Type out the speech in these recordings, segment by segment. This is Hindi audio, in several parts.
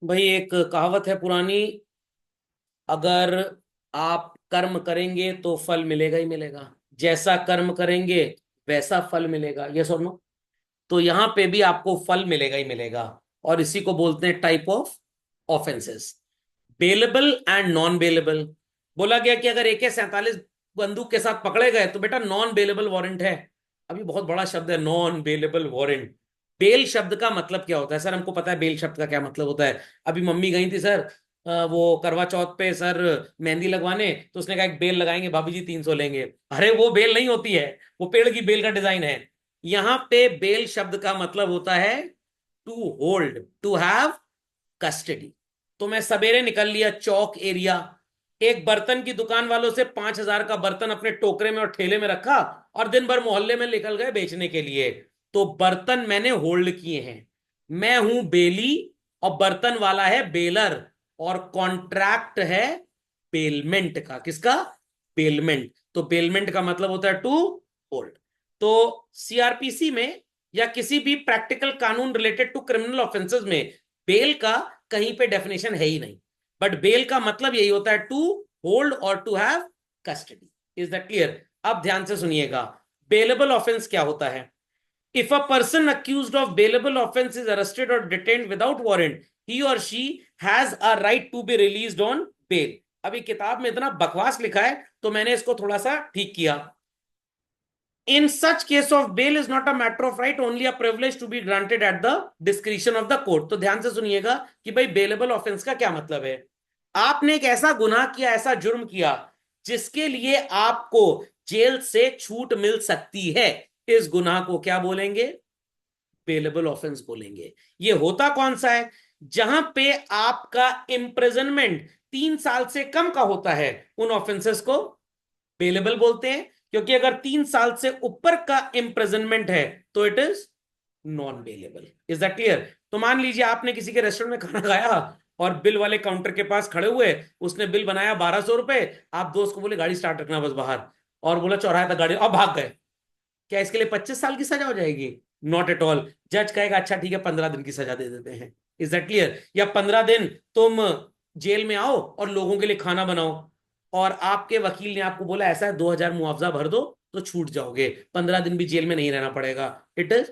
भाई एक कहावत है पुरानी। अगर आप कर्म करेंगे तो फल मिलेगा ही मिलेगा। जैसा कर्म करेंगे वैसा फल मिलेगा, यस और नो। तो यहां पे भी आपको फल मिलेगा ही मिलेगा। और इसी को बोलते हैं type of offences, bailable and non bailable. बोला गया कि अगर AK-47 बंदूक के साथ पकड़े गए तो बेटा नॉन बेलेबल वारंट है। अभी बहुत बड़ा शब्द है नॉन बेलेबल वारंट। बेल शब्द का मतलब क्या होता है सर? हमको पता है बेल शब्द का क्या मतलब होता है। अभी मम्मी गई थी सर, वो करवा चौथ पे सर मेहंदी लगवाने, तो उसने कहा एक बेल लगाएंगे भाभी जी 300 लेंगे। अरे वो बेल नहीं होती है, वो पेड़ की बेल का डिजाइन है। यहां पे बेल शब्द का मतलब होता है to hold, to have custody. तो मैं सवेरे निकल लिया चौक एरिया, एक बर्तन की दुकान वालों से 5,000 का बर्तन अपने टोकरे में और ठेले में रखा, और दिन भर मोहल्ले में निकल गए बेचने के लिए। तो बर्तन मैंने होल्ड किए हैं, मैं हूं बेली, और बर्तन वाला है बेलर। और कॉन्ट्रैक्ट है बेलमेंट का। किसका? बेलमेंट। तो बेलमेंट का मतलब होता है टू होल्ड। तो CRPC में या किसी भी प्रैक्टिकल कानून रिलेटेड टू क्रिमिनल ऑफेंसेस में बेल का कहीं पे डेफिनेशन है ही नहीं। बट बेल का मतलब यही होता है टू होल्ड और to have custody. Is that clear? अब ध्यान से सुनिएगा, बेलेबल ऑफेंस क्या होता है। If a person accused of bailable offence is arrested और डिटेन्ड विदाउट वारंट, ही और she has a right to be released on bail. अभी किताब में इतना बकवास लिखा है तो मैंने इसको थोड़ा सा ठीक किया। In such case of bail is not a matter of right, only a privilege to be granted at the discretion of the court। तो ध्यान से सुनिएगा कि भाई बेलेबल ऑफेंस का क्या मतलब है। आपने एक ऐसा गुनाह किया, ऐसा जुर्म किया जिसके लिए आपको जेल से छूट मिल सकती है, इस गुनाह को क्या बोलेंगे? बेलेबल ऑफेंस बोलेंगे। ये होता कौन सा है? जहां पे आपका इम्प्रिजनमेंट 3 साल से कम का होता है, उन ऑफेंसेस को बेलेबल बोलते हैं। क्योंकि अगर 3 साल से ऊपर का इम्प्रिजनमेंट है तो it is non bailable. Is that clear? तो मान लीजिए आपने किसी के रेस्टोरेंट में खाना खाया और बिल वाले काउंटर के पास खड़े हुए, उसने बिल बनाया 1,200 रुपए। आप दोस्त को बोले गाड़ी स्टार्ट रखना बस बाहर, और बोला चौराहे तक गाड़ी, और भाग गए। क्या इसके लिए 25 साल की सजा हो जाएगी? Not at all. जज कहेगा अच्छा ठीक है 15 दिन की सजा दे देते हैं। Is that clear? या 15 दिन तुम जेल में आओ और लोगों के लिए खाना बनाओ, और आपके वकील ने आपको बोला ऐसा है 2,000 मुआवजा भर दो तो छूट जाओगे, 15 दिन भी जेल में नहीं रहना पड़ेगा। It is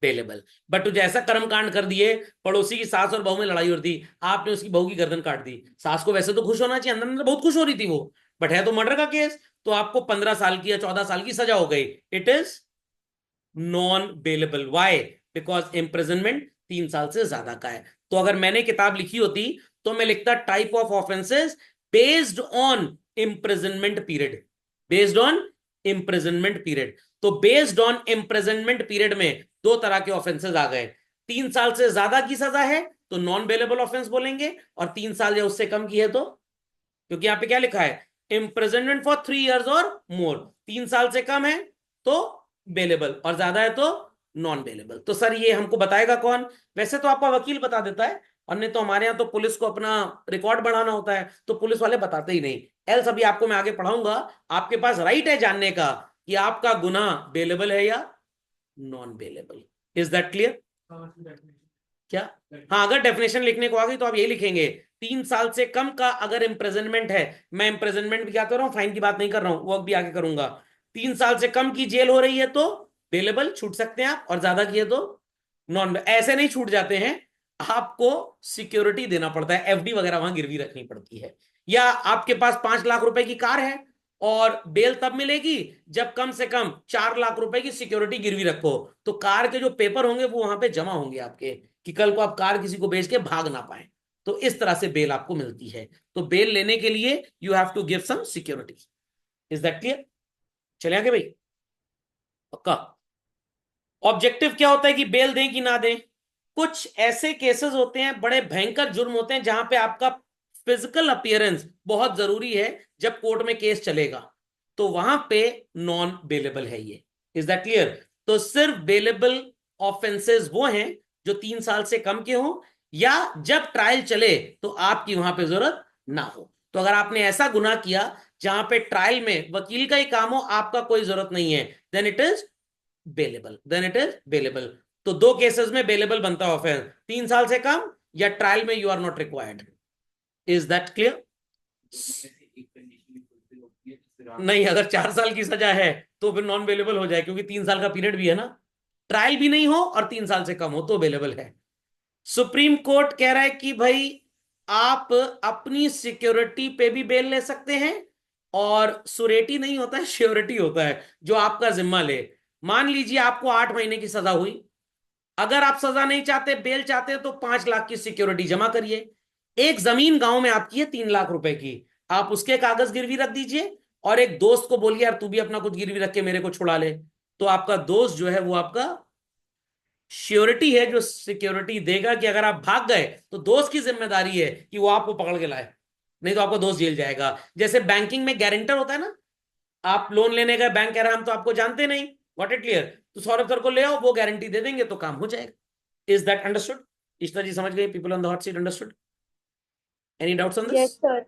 bailable. बट तुझे ऐसा कर्मकांड कर दिए, पड़ोसी की सास और बहू में लड़ाई हो रही थी, आपने उसकी बहू की गर्दन काट दी। सास को वैसे तो खुश होना चाहिए, अंदर अंदर बहुत खुश हो रही थी वो, बट है तो मर्डर का केस। तो आपको 15 साल की या 14 साल की सजा हो गई। It is non bailable. Why? Because imprisonment 3 साल से ज्यादा का है। तो अगर मैंने किताब लिखी होती तो मैं लिखता type of offences based on imprisonment period. Based on imprisonment period. तो बेस्ड ऑन इम्प्रिजनमेंट पीरियड में दो तरह के ऑफेंसेस आ गए। 3 साल से ज्यादा की सजा है तो नॉन बेलेबल ऑफेंस बोलेंगे, और 3 साल या उससे कम की है तो, क्योंकि यहां पे क्या लिखा है, इम्प्रिजनमेंट फॉर 3 इयर्स और मोर। 3 साल से कम है तो बेलेबल, और ज्यादा है तो नॉन बेलेबल। तो सर ये हमको बताएगा कौन? वैसे तो आपका वकील बता देता है, और नहीं तो हमारे यहाँ तो पुलिस को अपना रिकॉर्ड बढ़ाना होता है तो पुलिस वाले बताते ही नहीं। एल्स अभी आपको मैं आगे पढ़ाऊंगा। आपके पास राइट है जानने का कि आपका गुनाह बेलेबल है या non bailable. Is that clear? क्या? हाँ, अगर डेफिनेशन लिखने को आ गई तो आप यही लिखेंगे, 3 साल से कम का अगर इम्प्रिजनमेंट है, मैं इम्प्रिजनमेंट भी क्या कर रहा हूँ, फाइन की बात नहीं कर रहा हूँ, वो भी आगे करूंगा। 3 साल से कम की जेल हो रही है तो बेलेबल, छूट सकते हैं आप, और ज्यादा की है तो नॉन। ऐसे नहीं छूट जाते हैं, आपको सिक्योरिटी देना पड़ता है, FD वगैरह वहां गिरवी रखनी पड़ती है। या आपके पास 5 लाख रुपए की कार है, और बेल तब मिलेगी जब कम से कम 4 लाख रुपए की सिक्योरिटी गिरवी रखो। तो कार के जो पेपर होंगे वो वहां पे जमा होंगे आपके, कि कल को आप कार किसी को बेच के भाग ना पाए। तो इस तरह से बेल आपको मिलती है। तो बेल लेने के लिए you have to give some security. Is that clear? चले आगे भाई, पक्का? ऑब्जेक्टिव क्या होता है कि बेल दें कि ना दें। कुछ ऐसे केसेस होते हैं, बड़े भयंकर जुर्म होते हैं, जहां पे आपका फिजिकल अपीयरेंस बहुत जरूरी है जब कोर्ट में केस चलेगा, तो वहां पे नॉन बेलेबल है ये। Is that clear? तो सिर्फ बेलेबल ऑफेंसेस वो हैं जो 3 साल से कम के हों, या जब ट्रायल चले तो आपकी वहां पे जरूरत ना हो। तो अगर आपने ऐसा गुनाह किया जहां पे ट्रायल में वकील का ही काम हो, आपका कोई जरूरत नहीं है, then it is bailable. Then it is bailable. तो दो केसेस में बेलेबल बनता है ऑफेंस, 3 साल से कम या ट्रायल में you are not required. Is that clear? नहीं, अगर 4 साल की सजा है तो फिर नॉन अवेलेबल हो जाए, क्योंकि 3 साल का पीरियड भी है ना। ट्रायल भी नहीं हो और 3 साल से कम हो तो अवेलेबल है। सुप्रीम कोर्ट कह रहा है कि भाई आप अपनी सिक्योरिटी पे भी बेल ले सकते हैं, और सुरेटी नहीं होता है, श्योरिटी होता है, जो आपका जिम्मा ले। मान लीजिए आपको 8 महीने की सजा हुई, अगर आप सजा नहीं चाहते, बेल चाहते हो, तो 5 लाख की सिक्योरिटी जमा करिए। एक जमीन गांव में आपकी है 3 लाख रुपए की, आप उसके कागज गिरवी रख दीजिए, और एक दोस्त को बोलिए यार तू भी अपना कुछ गिरवी रख के मेरे को छुड़ा ले। तो आपका दोस्त जो है वो आपका श्योरिटी है, जो सिक्योरिटी देगा कि अगर आप भाग गए तो दोस्त की जिम्मेदारी है कि वो आपको पकड़ के लाए, नहीं तो आपका दोस्त जेल जाएगा। जैसे बैंकिंग में गारंटर होता है ना, आप लोन लेने गए, बैंक कह रहा है हम तो आपको जानते नहीं, व्हाट इट क्लियर, तो सौरभ सर को ले आओ, वो गारंटी दे देंगे तो काम हो जाएगा। Is that understood? Ishwar ji समझ गए? People on the hot seat understood? Any doubts on this? Yes sir.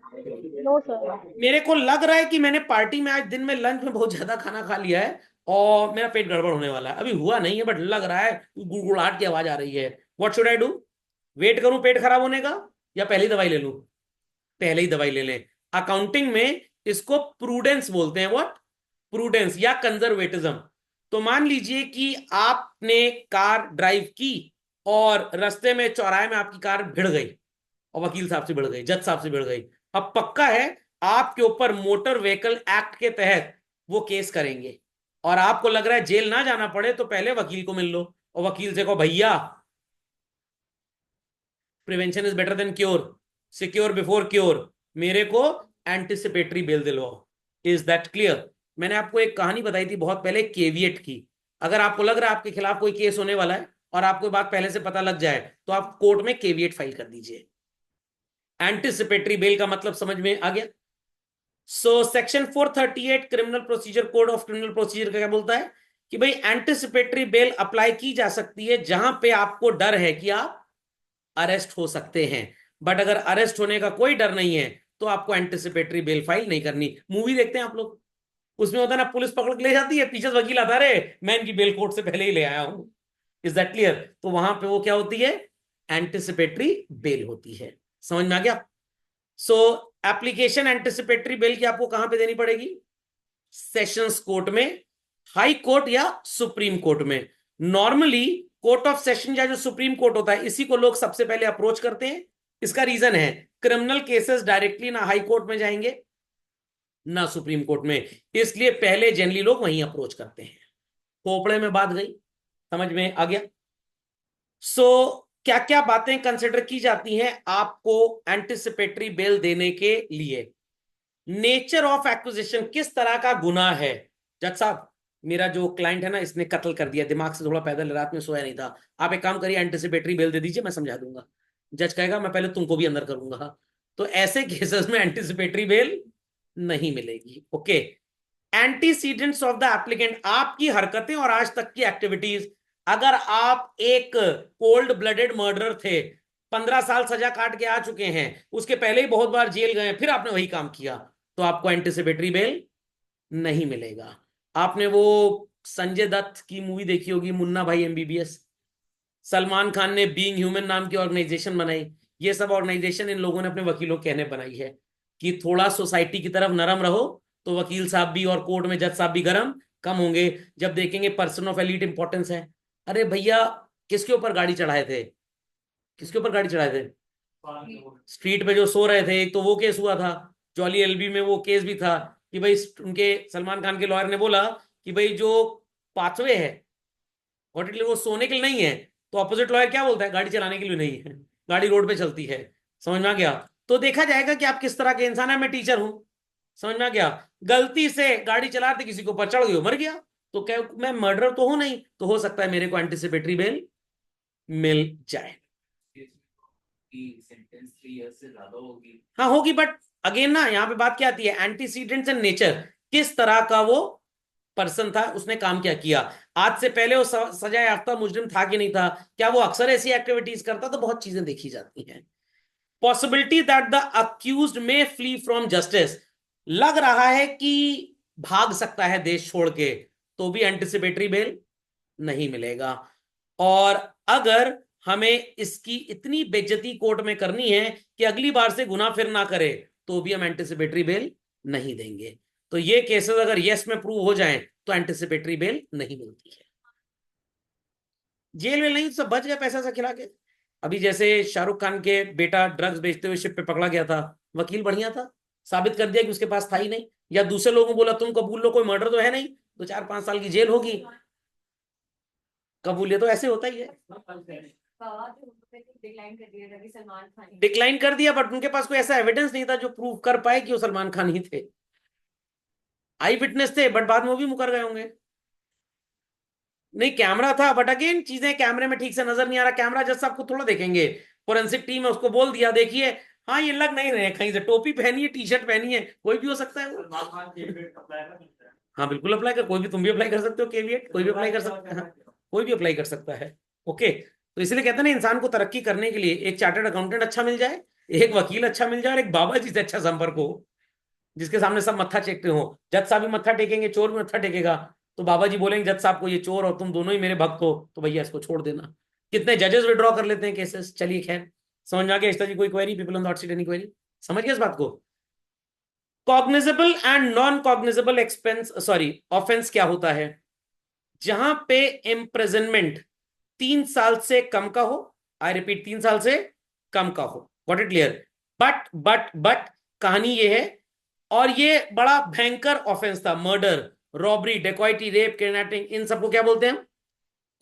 No sir. मेरे को लग रहा है कि मैंने पार्टी में आज दिन में लंच में बहुत ज्यादा खाना खा लिया है, और मेरा पेट गड़बड़ होने वाला है। अभी हुआ नहीं है बट लग रहा है, गुड़गुड़ाहट की आवाज आ रही है। What should I do? Wait करूं पेट खराब होने का, या पहले ही दवाई ले लूं? पहले ही दवाई ले लें। अकाउंटिंग में इसको प्रूडेंस बोलते हैं। व्हाट? प्रूडेंस या कंजर्वेटिज्म। तो मान लीजिए कि आपने कार ड्राइव की, और रास्ते में चौराहे में आपकी कार भिड़ गई, और वकील साहब से भिड़ गई, जज साहब से भिड़ गई। अब पक्का है आपके ऊपर मोटर व्हीकल एक्ट के तहत वो केस करेंगे, और आपको लग रहा है जेल ना जाना पड़े तो पहले वकील को मिल लो, और वकील से कहो भैया prevention is better than cure, secure before cure, मेरे को एंटिसिपेटरी बेल दिलवाओ। Is that clear? मैंने आपको एक कहानी बताई थी बहुत पहले केविएट की। अगर आपको लग रहा है आपके खिलाफ कोई केस होने वाला है, और आपको बात पहले से पता लग जाए, तो आप कोर्ट में केविएट फाइल कर दीजिए। एंटिसिपेटरी बेल का मतलब समझ में आ गया? So section 438 criminal procedure code of criminal procedure का क्या बोलता है कि भाई एंटिसिपेटरी बेल अप्लाई की जा सकती है जहां पे आपको डर है कि आप अरेस्ट हो सकते हैं। बट अगर अरेस्ट होने का कोई डर नहीं है तो आपको एंटिसिपेटरी बेल फाइल नहीं करनी। मूवी देखते हैं आप लोग, उसमें होता है ना, पुलिस पकड़ के ले जाती है, पीछे से वकील आता है, अरे मैं इनकी बेल कोर्ट से पहले ही ले आया हूं। Is that clear? तो वहां पे वो क्या होती है? एंटिसिपेटरी बेल होती है। समझ में आ गया? सो एप्लीकेशन एंटिसिपेटरी बेल की आपको कहां पे देनी पड़ेगी? सेशंस कोर्ट में, हाई कोर्ट या सुप्रीम कोर्ट में। नॉर्मली कोर्ट ऑफ सेशन या जो सुप्रीम कोर्ट होता है, इसी को लोग सबसे पहले अप्रोच करते हैं। इसका रीजन है क्रिमिनल केसेस डायरेक्टली ना हाई कोर्ट में जाएंगे ना सुप्रीम कोर्ट में, इसलिए पहले जनरली लोग वहीं अप्रोच करते हैं। खोपड़े में बात गई, समझ में आ गया? सो क्या क्या बातें कंसिडर की जाती हैं आपको एंटिसिपेटरी बेल देने के लिए? नेचर ऑफ एक्विजिशन, किस तरह का गुनाह है। जज साहब, मेरा जो क्लाइंट है ना, इसने कत्ल कर दिया, दिमाग से थोड़ा पैदल, रात में सोया नहीं था, आप एक काम करिए एंटिसिपेटरी बेल दे दीजिए, मैं समझा दूंगा। जज कहेगा मैं पहले तुमको भी अंदर करूंगा। तो ऐसे केसेस में एंटिसिपेटरी बेल नहीं मिलेगी। Okay. Antecedents of the applicant, आपकी हरकतें और आज तक की एक्टिविटीज। अगर आप एक कोल्ड ब्लडेड मर्डरर थे, 15 साल सजा काट के आ चुके हैं, उसके पहले ही बहुत बार जेल गए, फिर आपने वही काम किया, तो आपको एंटिसिपेटरी बेल नहीं मिलेगा। आपने वो संजय दत्त की मूवी देखी होगी, मुन्ना भाई एमबीबीएस। सलमान खान ने बीइंग ह्यूमन नाम की ऑर्गेनाइजेशन बनाई। ये सब ऑर्गेनाइजेशन इन लोगों ने अपने वकीलों के कहने बनाई है कि थोड़ा सोसाइटी की तरफ नरम रहो, तो वकील साहब भी और कोर्ट में जज साहब भी गरम कम होंगे। जब देखेंगे पर्सन ऑफ एलीट इंपॉर्टेंस है, अरे भैया किसके ऊपर गाड़ी चढ़ाए थे, किसके ऊपर गाड़ी चढ़ाए थे? स्ट्रीट पे जो सो रहे थे, एक तो वो केस हुआ था, जॉली एलबी में वो केस भी था कि भाई उनके सलमान खान के लॉयर ने बोला कि भाई जो पाथवे है होटल वो सोने के लिए नहीं है, तो अपोजिट लॉयर क्या बोलता है? गाड़ी चलाने के लिए नहीं है, गाड़ी रोड पे चलती है। समझ में आ गया? तो देखा जाएगा कि आप किस तरह के इंसान है। मैं टीचर हूं, समझ में आ गया? गलती से गाड़ी चलाते किसी के ऊपर चढ़ गई, मर गया, तो क्या मैं मर्डर तो हूं नहीं, तो हो सकता है मेरे को एंटिसिपेटरी बेल मिल जाए। सेंटेंस 3 इयर्स से ज्यादा होगी। हाँ होगी, बट अगेन ना, यहाँ पे बात क्या आती है? एंटीसीडेंट्स एंड नेचर, किस तरह का वो पर्सन था, उसने काम क्या किया, आज से पहले वो सजा याफ्ता मुजरिम था कि नहीं था, क्या वो अक्सर ऐसी एक्टिविटीज करता, तो बहुत चीजें देखी जाती हैं। पॉसिबिलिटी दैट द अक्यूज्ड में फ्ली फ्रॉम जस्टिस, लग रहा है कि भाग सकता है देश छोड़ के, तो भी एंटिसिपेटरी बेल नहीं मिलेगा। और अगर हमें इसकी इतनी बेइज्जती कोर्ट में करनी है कि अगली बार से गुनाह फिर ना करे, तो भी हम एंटिसिपेटरी बेल नहीं देंगे। तो ये केसेस अगर यस में प्रूव हो जाएं तो एंटिसिपेटरी बेल नहीं मिलती है। जेल में नहीं तो सब बच गए पैसा सा खिला के। अभी जैसे शाहरुख खान के बेटा ड्रग्स बेचते हुए शिप पे पकड़ा गया था, वकील बढ़िया था, साबित कर दिया कि उसके पास था ही नहीं, या दूसरे लोगों को बोला तुम कबूल लो, कोई मर्डर तो है नहीं, तो 4-5 साल की जेल होगी। कबूलियत तो ऐसे होता ही है। डिक्लाइन कर दिया, बट उनके पास कोई ऐसा एविडेंस नहीं था जो प्रूव कर पाए कि वो सलमान खान ही थे। आई विटनेस थे, बट बाद में वो भी मुकर गए होंगे। नहीं, कैमरा था, बट अगेन चीजें कैमरे में ठीक से नजर नहीं आ रहा, कैमरा जज साहब को थोड़ा देखेंगे, फोरेंसिक टीम है, उसको बोल दिया देखिए, हाँ ये लग नहीं रहे कहीं से, टोपी पहनी है, टी शर्ट पहनी है, कोई भी हो सकता है वो। हाँ बिल्कुल अप्लाई कर, कोई भी, तुम भी अप्लाई कर सकते हो केवीएट, कोई भी अप्लाई कर सकता है, हाँ, कोई भी अप्लाई कर सकता है। ओके, तो इसलिए कहते हैं ना, इंसान को तरक्की करने के लिए एक चार्टर्ड अकाउंटेंट अच्छा मिल जाए, एक वकील अच्छा मिल जाए, और एक बाबा जी से अच्छा संपर्क हो, जिसके सामने सब मत्था टेकते हो। जज साहब भी मत्था टेकेंगे, चोर भी मत्था टेकेगा, तो बाबा जी बोलेंगे जज साहब को ये चोर और तुम दोनों ही मेरे भक्त हो, तो भैया इसको छोड़ देना। कितने जजेस विड्रॉ कर लेते हैं केसेस। चलिए खैर, समझ में आ गया। जी कोई query, people on the hot seat, any query? समझ गए इस बात को? Cognizable and non cognizable expense, sorry, offence क्या होता है? जहां पे इम्प्रिजनमेंट 3 साल से कम का हो, आई रिपीट 3 साल से कम का हो, गॉट इट क्लियर? बट कहानी ये है, और ये बड़ा भयंकर ऑफेंस था, murder, robbery, dacoity, rape, kidnapping, इन सबको क्या बोलते हैं?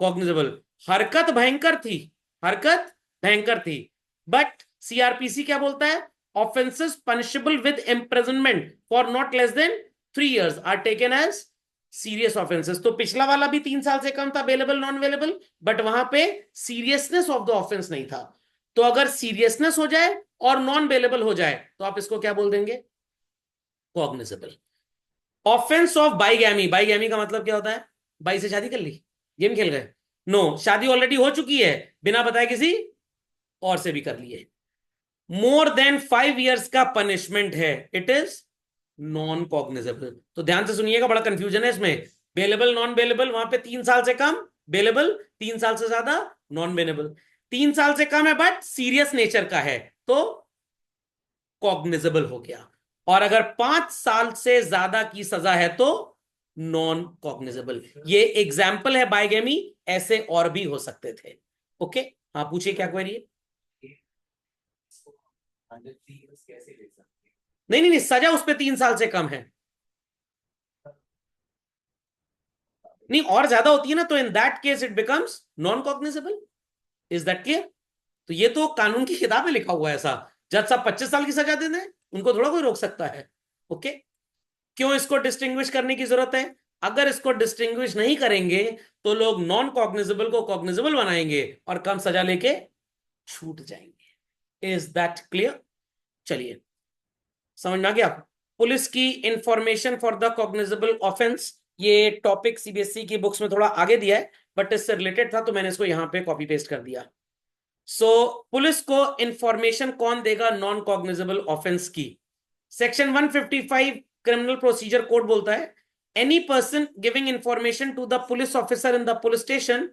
कॉग्निजेबल। हरकत भयंकर थी, हरकत भयंकर थी, बट सीआरपीसी क्या बोलता है? Offences punishable with imprisonment for not less than 3 years are taken as serious offences. तो पिछला वाला भी 3 साल से कम था, अवेलेबल नॉन अवेलेबल, बट वहां पे सीरियसनेस ऑफ द ऑफेंस नहीं था। तो अगर सीरियसनेस हो जाए और नॉन अवेलेबल हो जाए तो आप इसको क्या बोल देंगे? Cognizable. Offence of bigamy, bigamy का मतलब क्या होता है? बाई से शादी कर ली, गेम खेल गए? नो, शादी ऑलरेडी हो चुकी है, बिना बताए किसी और से भी कर लिए, मोर देन 5 years का पनिशमेंट है, इट इज नॉन कॉग्निजेबल। तो ध्यान से सुनिएगा, बड़ा कंफ्यूजन है इसमें। बेलेबल, नॉन बेलेबल, वहां पे 3 साल से कम बेलेबल, 3 साल से ज्यादा नॉन बेलेबल। 3 साल से कम है बट सीरियस नेचर का है, तो कॉग्निजेबल हो गया। और अगर 5 साल से ज्यादा की सजा है तो नॉन कॉग्निजेबल। ये एग्जाम्पल है बाइगेमी, ऐसे और भी हो सकते थे। ओके, हाँ पूछिए क्या क्वेरी है? कैसे ले सकते नहीं नहीं नहीं, सजा उस पर 3 साल से कम है। नहीं, और ज्यादा होती है ना, तो in that case it becomes non cognizable. Is that clear? तो ये तो कानून की किताब में लिखा हुआ है ऐसा। जज साहब 25 साल की सजा दे दें, उनको थोड़ा कोई रोक सकता है। ओके, क्यों इसको डिस्टिंग्विश करने की जरूरत है? अगर इसको डिस्टिंग्विश नहीं करेंगे तो लोग नॉन कॉग्निजेबल को कॉग्निजेबल बनाएंगे और कम सजा लेके छूट जाएंगे। Is that clear? चलिए, समझ में आ गया। पुलिस की information for the cognizable offence, ये टॉपिक सीबीएसई की बुक्स में थोड़ा आगे दिया है, बट इससे रिलेटेड था तो मैंने इसको यहां पे कॉपी पेस्ट कर दिया। सो पुलिस को इंफॉर्मेशन कौन देगा नॉन कॉग्निजेबल ऑफेंस की? सेक्शन 155 क्रिमिनल प्रोसीजर कोड बोलता है, any person giving information to the police officer in the police station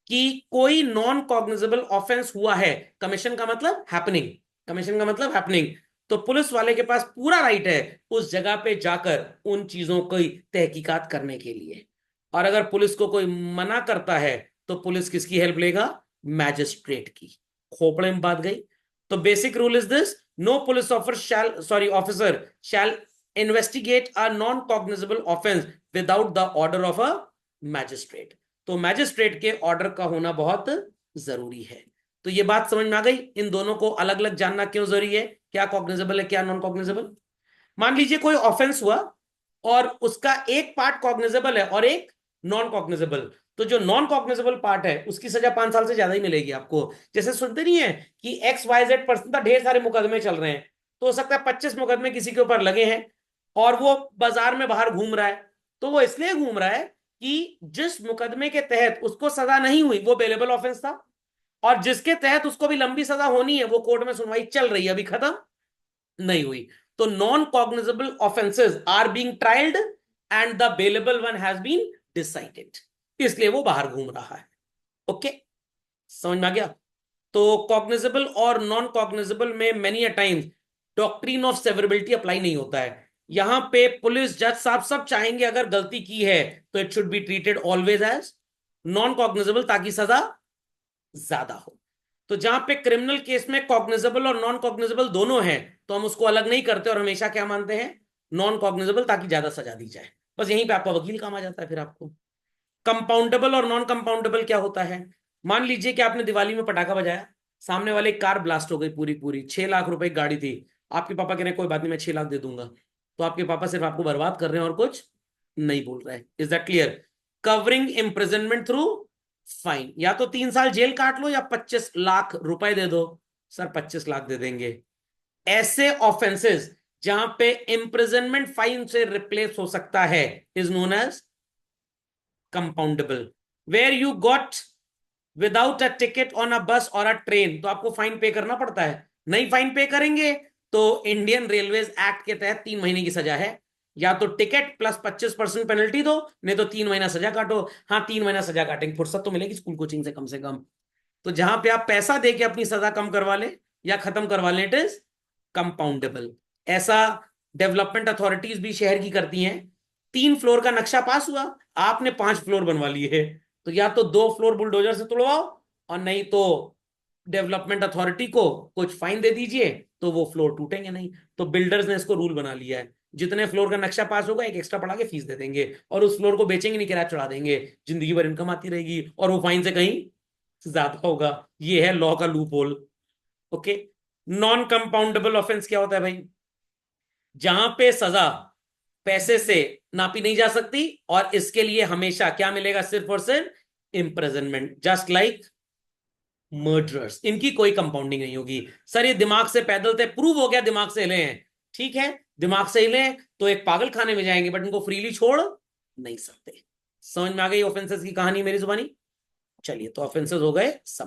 कि कोई नॉन कॉग्निजेबल ऑफेंस हुआ है, कमीशन का मतलब हैपनिंग, कमीशन का मतलब हैपनिंग, तो पुलिस वाले के पास पूरा राइट है उस जगह पे जाकर उन चीजों की तहकीकात करने के लिए। और अगर पुलिस को कोई मना करता है तो पुलिस किसकी हेल्प लेगा? मैजिस्ट्रेट की। खोपड़े में बात गई। तो basic rule is this, no police officer shall investigate a non cognizable offence without the order of a magistrate. तो मैजिस्ट्रेट के ऑर्डर का होना बहुत जरूरी है। तो ये बात समझ में आ गई, इन दोनों को अलग अलग जानना क्यों जरूरी है, क्या कॉग्निजेबल है क्या नॉन कॉग्निजेबल। मान लीजिए कोई ऑफेंस हुआ और उसका एक पार्ट कॉग्निजेबल है और एक नॉन कॉग्निजेबल, तो जो नॉन कॉग्निजेबल पार्ट है उसकी सजा 5 साल से ज्यादा ही मिलेगी आपको। जैसे सुनते नहीं है कि XYZ पर्सन का ढेर सारे मुकदमे चल रहे हैं, तो हो सकता है 25 मुकदमे किसी के ऊपर लगे हैं और वो बाजार में बाहर घूम रहा है, तो वो इसलिए घूम रहा है कि जिस मुकदमे के तहत उसको सजा नहीं हुई वो बेलेबल ऑफेंस था, और जिसके तहत उसको भी लंबी सजा होनी है वो कोर्ट में सुनवाई चल रही है, अभी खत्म नहीं हुई। तो non cognizable offences are being tried and the bailable one has been decided, इसलिए वो बाहर घूम रहा है। ओके, समझ में आ गया? तो कॉग्निजेबल और नॉन कॉग्निजेबल में many a times doctrine of severability apply नहीं होता है। यहां पे पुलिस जज साहब सब चाहेंगे अगर गलती की है तो it should be treated always as non cognizable, ताकि सजा ज्यादा हो। तो जहां पे क्रिमिनल केस में कॉग्निजेबल और नॉन कॉग्निजेबल दोनों हैं, तो हम उसको अलग नहीं करते और हमेशा क्या मानते हैं, नॉन कॉग्निजेबल, ताकि ज्यादा सजा दी जाए। बस यहीं पे आपका वकील काम आ जाता है फिर आपको। कंपाउंडेबल और नॉन कंपाउंडेबल क्या होता है? मान लीजिए कि आपने दिवाली में पटाखा बजाया, सामने वाले की कार ब्लास्ट हो गई पूरी पूरी, 6 लाख रुपए की गाड़ी थी। आपके पापा कह रहे हैं कोई बात नहीं मैं 6 लाख दे दूंगा, तो आपके पापा सिर्फ आपको बर्बाद कर रहे हैं और कुछ नहीं बोल रहे हैं। Is that clear? Covering imprisonment through fine, या तो 3 साल जेल काट लो या 25 लाख रुपए दे दो। सर 25 लाख दे देंगे। ऐसे ऑफेंसेस जहां पे इम्प्रिजनमेंट फाइन से रिप्लेस हो सकता है is known as compoundable. Where you got without a ticket on a bus और अ ट्रेन, तो आपको फाइन पे करना पड़ता है। नहीं फाइन पे करेंगे तो इंडियन रेलवेज एक्ट के तहत 3 महीने की सजा है। या तो टिकट प्लस 25% पेनल्टी दो, नहीं तो 3 महीना सजा काटो। हाँ 3 महीना सजा काटेंगे, फुर्सत तो मिलेगी स्कूल कोचिंग से कम से कम। तो जहां पे आप पैसा दे के अपनी सजा कम करवा ले या खत्म करवा ले, इट इज कंपाउंडेबल। ऐसा डेवलपमेंट अथॉरिटीज भी शहर की करती हैं। 3 फ्लोर का नक्शा पास हुआ, आपने 5 फ्लोर बनवा लिए, तो या तो 2 फ्लोर बुलडोजर से तोड़वाओ, और नहीं तो डेवलपमेंट अथॉरिटी को कुछ फाइन दे दीजिए, तो वो फ्लोर टूटेंगे नहीं। तो बिल्डर्स ने इसको रूल बना लिया है, जितने फ्लोर का नक्शा पास होगा एक एक्स्ट्रा बढ़ा के फीस दे देंगे, और उस फ्लोर को बेचेंगे नहीं, किराया चढ़ा देंगे, जिंदगी भर इनकम आती रहेगी और वो फाइन से कहीं ज्यादा होगा। ये है लॉ का loop hole. Okay. Non compoundable offence क्या होता है भाई? जहां पे सजा पैसे से नापी नहीं जा सकती, और इसके लिए हमेशा क्या मिलेगा, सिर्फ और सिर्फ इम्प्रिजनमेंट, जस्ट लाइक मर्डरर्स। इनकी कोई कंपाउंडिंग नहीं होगी। सर ये दिमाग से पैदल थे, प्रूव हो गया दिमाग से हिले हैं, ठीक है, दिमाग से हिले हैं, तो एक पागल खाने में जाएंगे, बट इनको फ्रीली छोड़ नहीं सकते। समझ में आ गई ऑफेंसेस की कहानी मेरी जुबानी? चलिए, तो ऑफेंसेस हो गए सब।